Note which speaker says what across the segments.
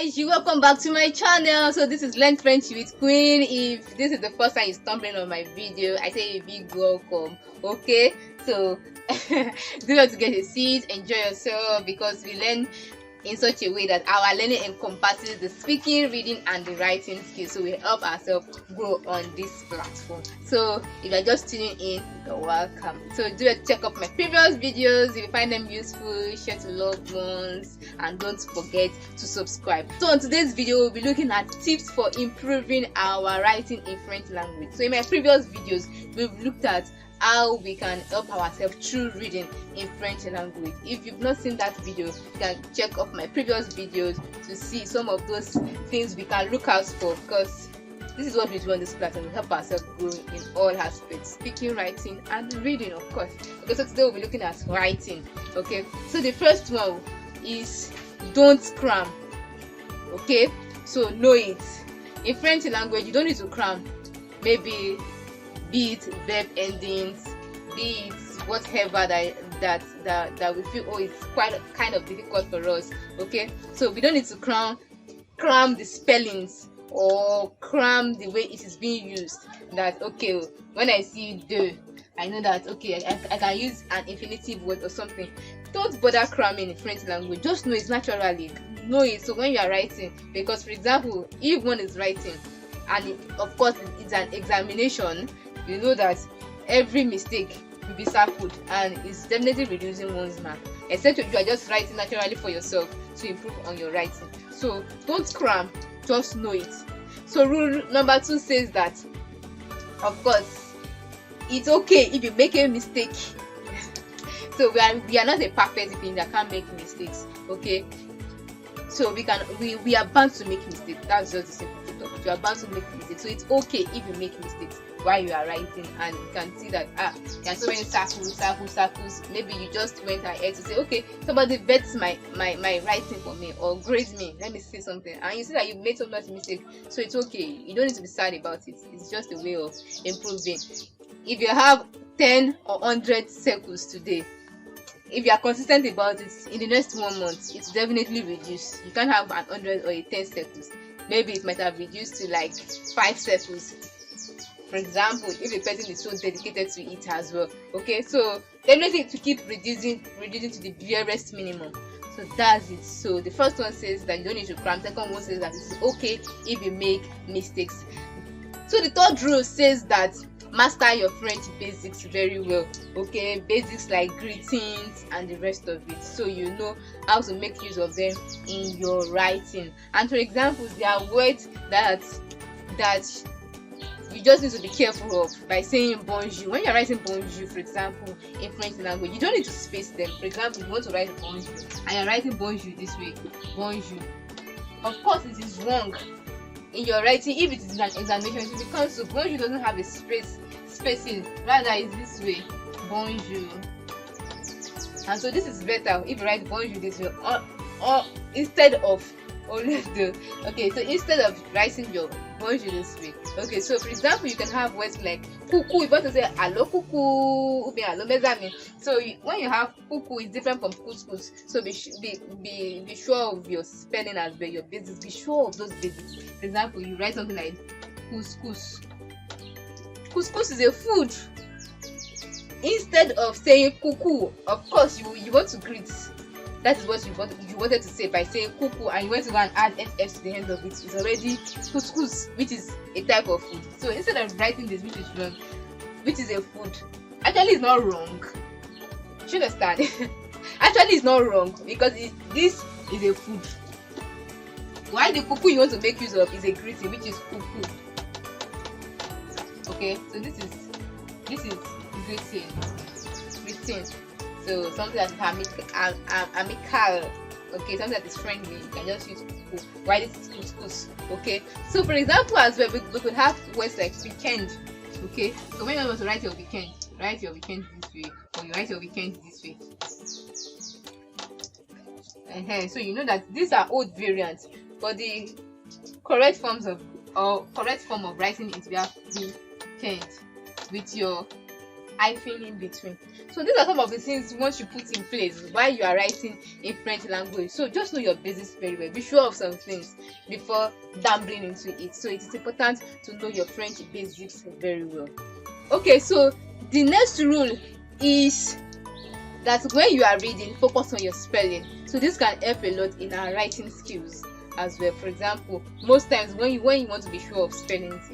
Speaker 1: guys, you welcome back to my channel. So this is Learn French with Queen. If this is the first time you're stumbling on my video, I say a big welcome. Okay, so do not to get a seat, enjoy yourself, because we learn in such a way that our learning encompasses the speaking, reading and the writing skills, so we help ourselves grow on this platform. So if you're just tuning in, you're welcome. So do check out my previous videos. If you find them useful, share to loved ones, and don't forget to subscribe. So on today's video, we'll be looking at tips for improving our writing in French language. So in my previous videos, we've looked at how we can help ourselves through reading in French language. If you've not seen that video, you can check off my previous videos to see some of those things we can look out for, because this is what we do on this platform. We help ourselves grow in all aspects: speaking, writing and reading, of course. Okay, so today we'll be looking at writing. Okay, so the first one is don't cram. Okay, so know it. In French language, you don't need to cram. Maybe be it verb endings, be it whatever that we feel, oh, it's quite kind of difficult for us. Okay, so we don't need to cram the spellings or cram the way it is being used. That okay, when I see do, I know that okay, I can use an infinitive word or something. Don't bother cramming in French language. Just know it naturally. Know it. So when you are writing, because for example, if one is writing and of course it's an examination, you know that every mistake will be circled and it's definitely reducing one's mark, except if you are just writing naturally for yourself to improve on your writing. So don't cram, just know it. So rule number 2 says that, of course, it's okay if you make a mistake. So we are not a perfect being that can't make mistakes. Okay, so we are bound to make mistakes. That's just the simple truth of it. You are bound to make mistakes, so it's okay if you make mistakes while you are writing, and you can see that there are so many circles. Maybe you just went ahead to say, okay, somebody vets my writing for me or grades me, let me say something, and you see that you made so much mistake. So it's okay, you don't need to be sad about it. It's just a way of improving. If you have 10 or 100 circles today, if you are consistent about it, in the next 1 month it's definitely reduced. You can't have an 100 or a 10 circles. Maybe it might have reduced to like 5 circles, for example, if a person is so dedicated to it as well. Okay, so definitely to keep reducing to the barest minimum. So that's it. So the first one says that you don't need to cram. Second one says that it's okay if you make mistakes. So the third rule says that master your French basics very well. Okay, basics like greetings and the rest of it, so you know how to make use of them in your writing. And for example, there are words that you just need to be careful of by saying bonjour. When you're writing bonjour, for example, in French language, you don't need to space them. For example, you want to write bonjour and you're writing bonjour this way, bonjour. Of course, it is wrong in your writing. If it is an examination, it becomes so. Bonjour doesn't have a spacing, rather it's this way, bonjour. And so this is better if you write bonjour this way, or instead of always do. Okay, so instead of writing your bonjour this way, okay, so for example, you can have words like cuckoo. You want to say hello cuckoo, hello mesame. So when you have cuckoo, it's different from couscous. So be sure of your spelling as well, your basics. Be sure of those basics. For example, you write something like couscous. Couscous is a food. Instead of saying cuckoo, of course you want to greet. That is what you wanted to say by saying cuckoo, and you want to go and add ss to the end of it. It's already couscous, which is a type of food. So instead of writing this, which is wrong, which is a food, actually it's not wrong. You understand? Actually it's not wrong, because this is a food. Why the cuckoo you want to make use of is a greeting, which is cuckoo. Okay, so this is greeting. So something that is amical. Okay, something that is friendly. You can just use cuckoo. Why this is couscous? Okay, so for example as well, we could have words like weekend. Okay, so when you want to write your weekend this way, or you write your weekend this way. So you know that these are old variants, but the correct form of writing it will have weekend with your hyphen in between. So these are some of the things once you put in place while you are writing in French language. So just know your basics very well. Be sure of some things before dabbling into it. So it is important to know your French basics very well. Okay, so the next rule is that when you are reading, focus on your spelling. So this can help a lot in our writing skills as well. For example, most times when you want to be sure of spellings,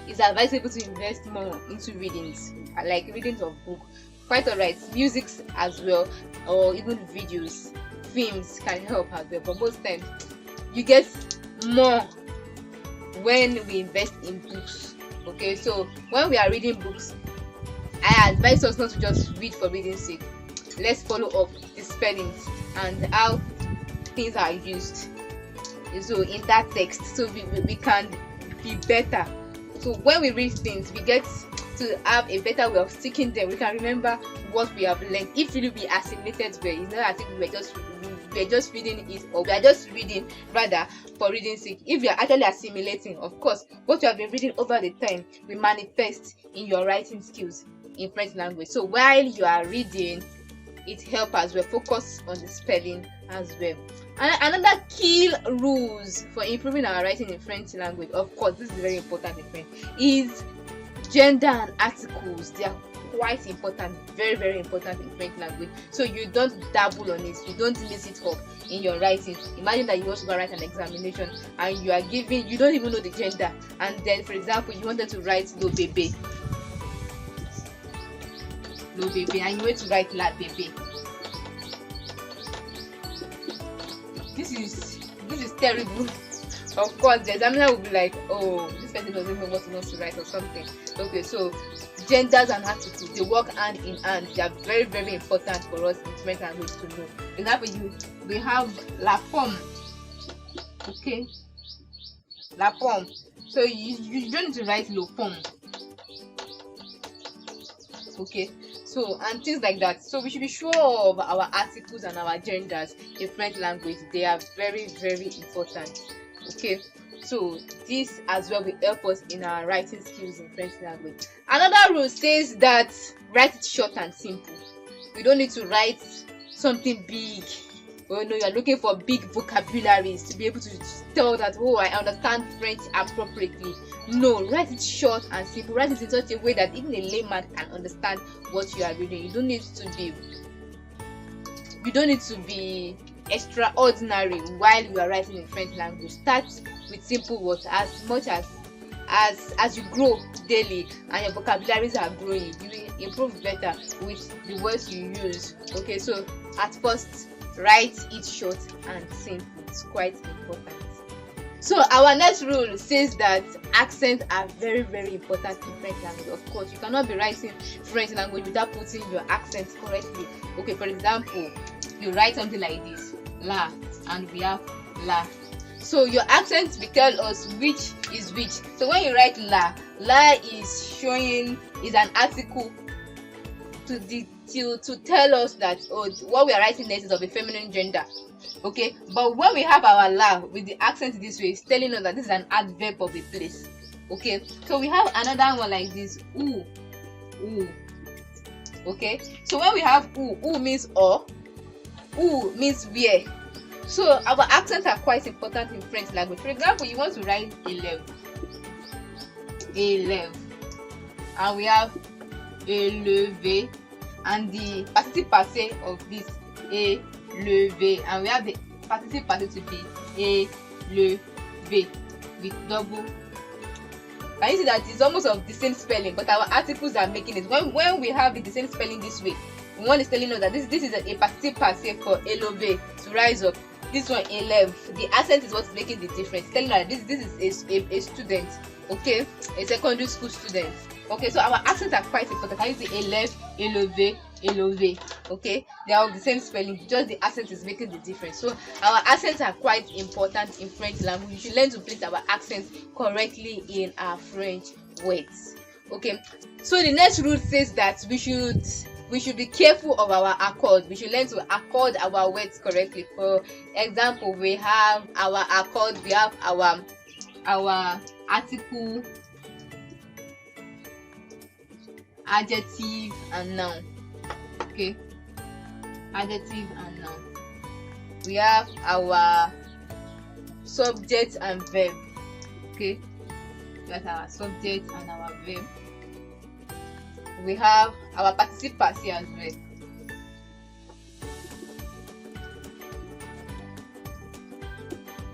Speaker 1: it's advisable to invest more into readings, like readings of book. Quite alright, music as well, or even videos, films can help as well. But most times you get more when we invest in books. Okay, so when we are reading books, I advise us not to just read for reading's sake. Let's follow up the spellings and how things are used. So in that text, so we can be better. So when we read things, we get to have a better way of sticking them. We can remember what we have learned. If really we assimilated well, it's not as if we're just reading it, or we are just reading rather for reading's sake. If you are actually assimilating, of course, what you have been reading over the time will manifest in your writing skills in French language. So while you are reading, it helps as well. Focus on the spelling as well. And another key rules for improving our writing in French language, of course, this is very important in French, is gender and articles. They are quite important, very, very important in French language. So you don't dabble on it, you don't mix it up in your writing. Imagine that you want to go write an examination and you don't even know the gender, and then, for example, you wanted to write lo bébé, and you want to write la bébé. This is terrible. Of course, the examiner will be like, oh, this person doesn't know what he wants to write or something. Okay, so genders and articles, they work hand in hand. They are very, very important for us in French language to know. For example, we have la pomme. Okay, la pomme. So you don't need to write le pomme. Okay, so and things like that. So we should be sure of our articles and our genders in French language. They are very, very important. Okay, so this as well will help us in our writing skills in French language. Another rule says that write it short and simple. You don't need to write something big. Oh no, you are looking for big vocabularies to be able to tell that, oh, I understand French appropriately. No, write it short and simple. Write it in such a way that even a layman can understand what you are reading. You don't need to be extraordinary while you are writing in French language. Start with simple words. As much as you grow daily and your vocabularies are growing, you will improve better with the words you use. Okay, so at first, write it short and simple. It's quite important. So our next rule says that accents are very, very important in French language. Of course, you cannot be writing French language without putting your accents correctly. Okay, for example, you write something like this, la, and we have la. So your accent will tell us which is which. So when you write la is an article to tell us that, oh, what we are writing next is of a feminine gender. Okay, but when we have our la with the accent this way, it's telling us that this is an adverb of a place. Okay, so we have another one like this, ooh. Okay, so when we have ooh means or, ooh means where. So our accents are quite important in French language. For example, you want to write élève, and we have élevé, and the participe passé of this élevé, and we have the participe passé to be élevé with double. Can you see that it's almost of the same spelling, but our articles are making it. When we have the same spelling this way, one is telling us that this is a participe passé for élevé, to rise up. This one élève, the accent is what's making the difference. Telling us that this is a student, okay, a secondary school student. Okay, so our accents are quite important. Can you see élève, élevé, okay? They are all the same spelling, just the accent is making the difference. So our accents are quite important in French language. We should learn to place our accents correctly in our French words. Okay, so the next rule says that we should be careful of our accord. We should learn to accord our words correctly. For example, we have our accord, we have our adjective and noun. Okay, adjective and noun. We have our subject and verb. Okay, that's our subject and our verb. We have our participants here as well.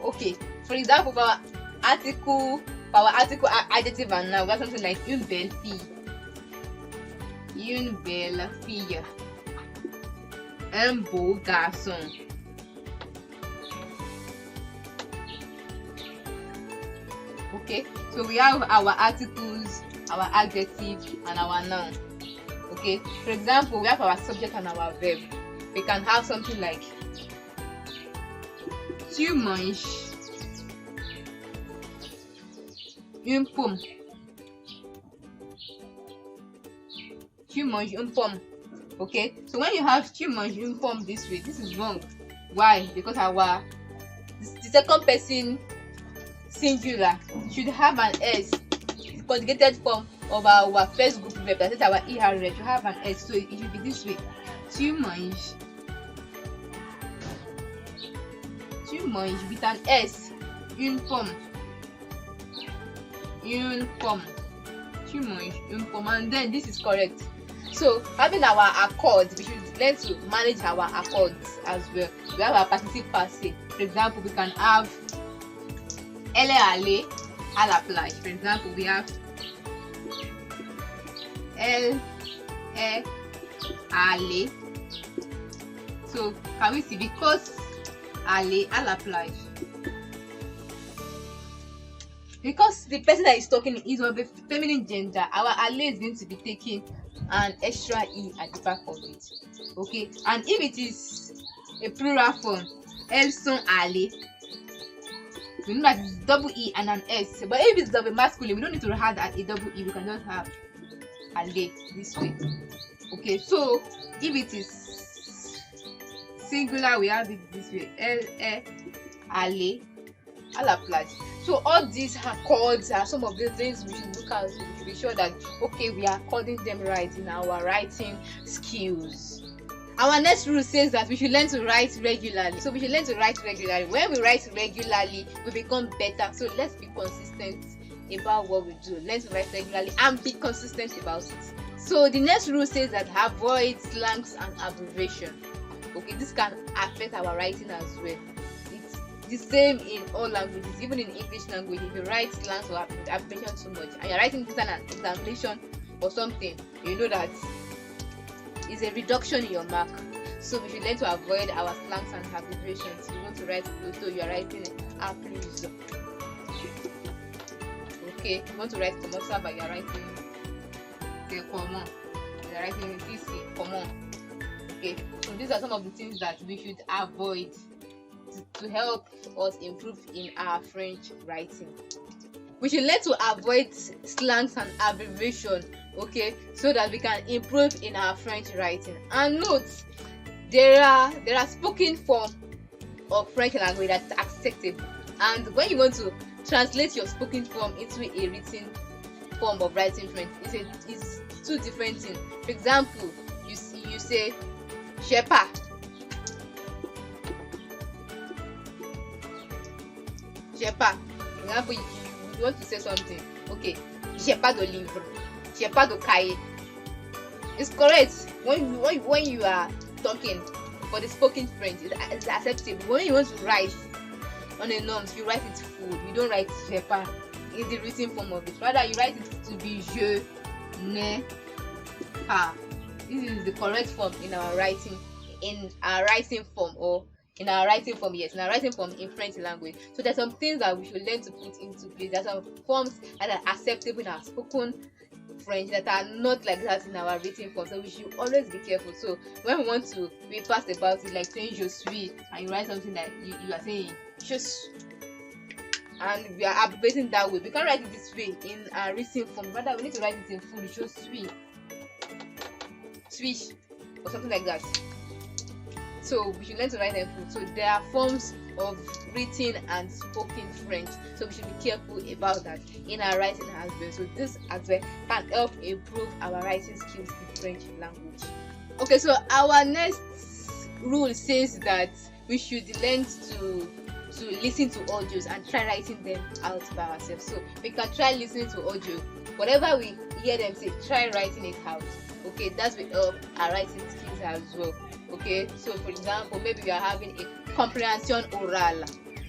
Speaker 1: Okay, for example, for our article adjective and noun, we have something like une belle fille, un beau garçon. Okay, so we have our articles, our adjective, and our noun. Okay, for example, we have our subject and our verb. We can have something like tu manges une pomme. Tu manges une pomme. Okay, so when you have tu manges une pomme this way, this is wrong. Why? Because the second person singular should have an s. The conjugated form of our first group verb, that is our er, should have an s, so it should be this way: tu manges with an s, une pomme, tu manges une pomme, and then this is correct. So having our accords, we should learn to manage our accords as well. We have our participe passé. For example, we can have elle est allée à la plage. For example, we have elle est allée. So can we see, because aller à la plage, because the person that is talking is of a feminine gender, our aller is going to be taking an extra e at the back of it. Okay, and if it is a plural form, elles sont allées, we know that it's double e and an s. But if it's double masculine, we don't need to add a double e, we can just have allée this way. Okay, so if it is singular, we have it this way: elle est allée à la plage. So all these accords are some of the things we should look at. We should be sure that, okay, we are according them right in our writing skills. Our next rule says that we should learn to write regularly. So we should learn to write regularly. When we write regularly, we become better. So let's be consistent about what we do. Learn to write regularly and be consistent about it. So the next rule says that avoid slangs and abbreviation. Okay, this can affect our writing as well. It's the same in all languages, even in English language. If you write slangs or abbreviation too much and you're writing this an examination or something, you know that is a reduction in your mark. So we should learn to avoid our slangs and abbreviations. You want to write so you are writing a plus. Okay, you want to write commercial, but you are writing the common. You are writing CC common. Okay, so these are some of the things that we should avoid to help us improve in our French writing. We should learn to avoid slangs and abbreviation, okay, so that we can improve in our French writing. And note, there are spoken form of French language that's acceptable, and when you want to translate your spoken form into a written form of writing French, it's two different things. For example, you say je sais pas. Je sais pas. For example, you want to say something. Okay, j'ai pas de livre. J'ai pas de cahier. It's correct when you are talking for the spoken French. It's acceptable. When you want to write on a norms, you write it full. You don't write j'ai pas in the written form of it. Rather, you write it to be je n'ai pas. This is the correct form in our writing form, or in our writing form, yes, in our writing form in French language. So there's some things that we should learn to put into place. There's some forms that are acceptable in our spoken French that are not like that in our written form. So we should always be careful. So when we want to be fast about it, like saying je suis, and you write something that you are saying je suis, and we are abbreviating that way, we can't write it this way in our written form. Rather, we need to write it in full: je suis, switch, or something like that. So we should learn to write them full. So there are forms of written and spoken French, so we should be careful about that in our writing as well. So this as well can help improve our writing skills in French language. Okay, so our next rule says that we should learn to listen to audios and try writing them out by ourselves. So we can try listening to audio, whatever we hear them say, try writing it out. Okay, that will help our writing skills as well. Okay, so for example, maybe you are having a comprehension oral.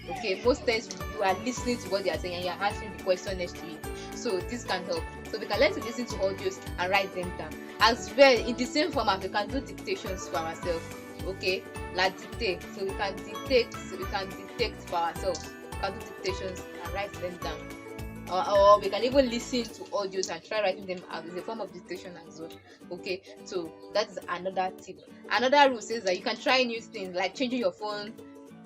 Speaker 1: Okay, most times you are listening to what they are saying and you are answering the question next to it. So this can help. So we can learn to listen to audios and write them down. As well, in the same format, we can do dictations for ourselves. Okay, like dictate. So we can dictate for ourselves. We can do dictations and write them down. Or we can even listen to audios and try writing them out. It's a form of dictation as well. Okay, so that is another tip. Another rule says that you can try new things like changing your phone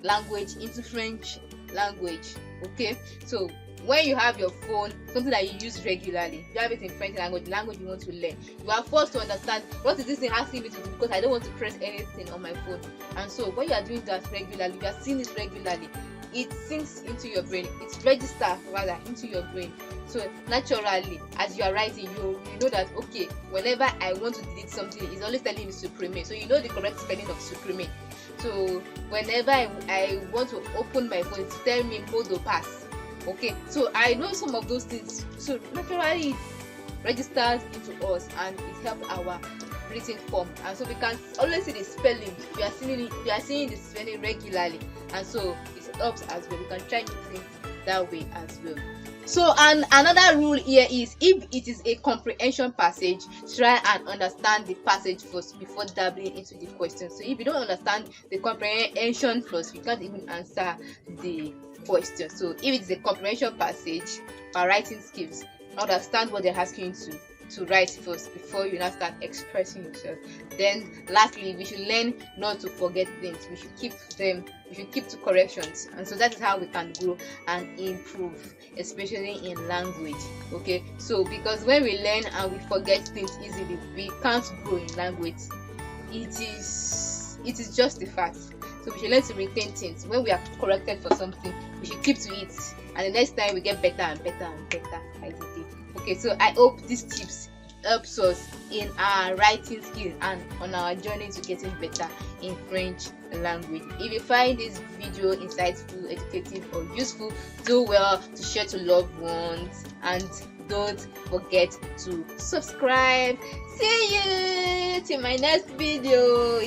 Speaker 1: language into French language. Okay, so when you have your phone, something that you use regularly, you have it in French language, the language you want to learn, you are forced to understand what is this thing asking me to do, because I don't want to press anything on my phone. And so when you are doing that regularly, you are seeing it regularly, it sinks into your brain, it registers rather into your brain. So naturally, as you are writing, you know that okay, whenever I want to delete something, it's always telling me supprimer. So you know the correct spelling of supprimer. So whenever I want to open my phone, it's telling me mode or pass. Okay, so I know some of those things. So naturally, it registers into us and it helps our written form. And so we can always see the spelling. We are seeing the spelling regularly, and so it helps as well. We can try new things that way as well. So another rule here is, if it is a comprehension passage, try and understand the passage first before dabbling into the question. So if you don't understand the comprehension first, you can't even answer the question. So if it is a comprehension passage for writing skills, understand what they're asking you to write first before you now start expressing yourself. Then lastly, we should learn not to forget things. We should keep to corrections, and so that is how we can grow and improve, especially in language. Okay, so because when we learn and we forget things easily, we can't grow in language. It is just a fact. So we should learn to retain things. When we are corrected for something, we should keep to it, and the next time we get better and better and better by the day. Okay, so I hope these tips helps us in our writing skills and on our journey to getting better in French language. If you find this video insightful, educative, or useful, do well to share to loved ones, and don't forget to subscribe. See you till my next video.